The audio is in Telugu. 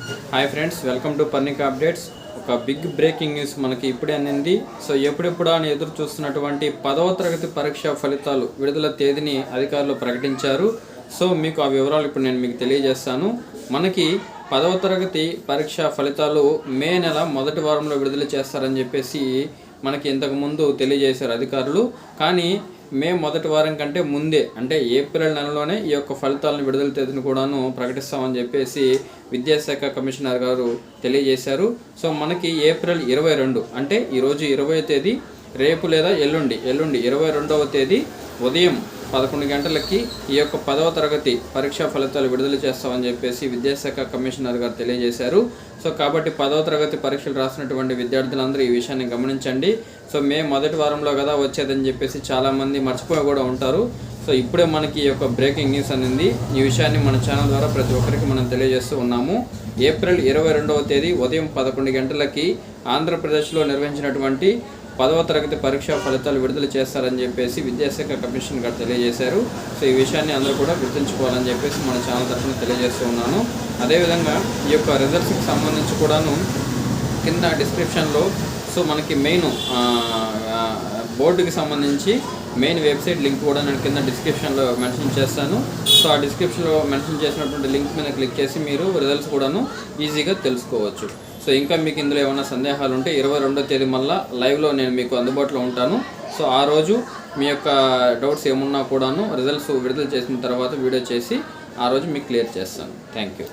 Hi friends, welcome to Parnika updates. ఒక బిగ్ బ్రేకింగ్ న్యూస్ మనకి ఇప్పుడే అందింది. సో ఎప్పుడెప్పుడు అని ఎదురు చూస్తున్నటువంటి 10వ తరగతి పరీక్ష ఫలితాలు విడుదల తేదీని అధికారులు ప్రకటించారు. సో మీకు ఆ వివరాలు ఇప్పుడు నేను మీకు తెలియజేస్తాను. మనకి 10వ తరగతి పరీక్ష ఫలితాలు మే నెల మొదటి వారంలో విడుదల చేస్తారని చెప్పేసి మనకి ఇంతకుముందు తెలియజేశారు అధికారులు. కానీ మే మొదటి వారం కంటే ముందే, అంటే ఏప్రిల్ నెలలోనే ఈ యొక్క ఫలితాలను విడుదల తేదీని కూడాను ప్రకటిస్తామని చెప్పేసి విద్యాశాఖ కమిషనర్ గారు తెలియజేశారు. సో మనకి ఏప్రిల్ 22, అంటే ఈరోజు 20వ తేదీ, రేపు లేదా ఎల్లుండి 22వ తేదీ ఉదయం 11 గంటలకి ఈ యొక్క 10వ తరగతి పరీక్షా ఫలితాలు విడుదల చేస్తామని చెప్పేసి విద్యాశాఖ కమిషనర్ గారు తెలియజేశారు. సో కాబట్టి 10వ తరగతి పరీక్షలు రాసినటువంటి విద్యార్థులందరూ ఈ విషయాన్ని గమనించండి. సో మే మొదటి వారంలో కదా వచ్చేదని చెప్పేసి చాలామంది మర్చిపోయి కూడా ఉంటారు. సో ఇప్పుడే మనకి ఈ యొక్క బ్రేకింగ్ న్యూస్ అనేది, ఈ విషయాన్ని మన ఛానల్ ద్వారా ప్రతి ఒక్కరికి మనం తెలియజేస్తూ ఉన్నాము. ఏప్రిల్ 22వ తేదీ ఉదయం 11 గంటలకి ఆంధ్రప్రదేశ్లో నిర్వహించినటువంటి 10వ తరగతి పరీక్షా ఫలితాలు విడుదల చేస్తారని చెప్పేసి విద్యాశాఖ కమిషన్ గారు తెలియజేశారు. సో ఈ విషయాన్ని అందరూ కూడా గుర్తుంచుకోవాలని చెప్పేసి మన ఛానల్ తరఫున తెలియజేస్తూ ఉన్నాను. అదేవిధంగా ఈ యొక్క రిజల్ట్స్కి సంబంధించి కూడాను కింద డిస్క్రిప్షన్లో సో మనకి మెయిన్ బోర్డుకి సంబంధించి మెయిన్ వెబ్సైట్ లింక్ కూడా నేను కింద డిస్క్రిప్షన్లో మెన్షన్ చేస్తాను. సో ఆ డిస్క్రిప్షన్లో మెన్షన్ చేసినటువంటి లింక్ మీద క్లిక్ చేసి మీరు రిజల్ట్స్ కూడాను ఈజీగా తెలుసుకోవచ్చు. సో ఇంకా మీకు ఇందులో ఏమైనా సందేహాలు ఉంటే 22వ తేదీ మళ్ళీ లైవ్లో నేను మీకు అందుబాటులో ఉంటాను. సో ఆ రోజు మీ యొక్క డౌట్స్ ఏమున్నా కూడాను రిజల్ట్స్ విడుదల చేసిన తర్వాత వీడియో చేసి ఆ రోజు మీకు క్లియర్ చేస్తాను. Thank you.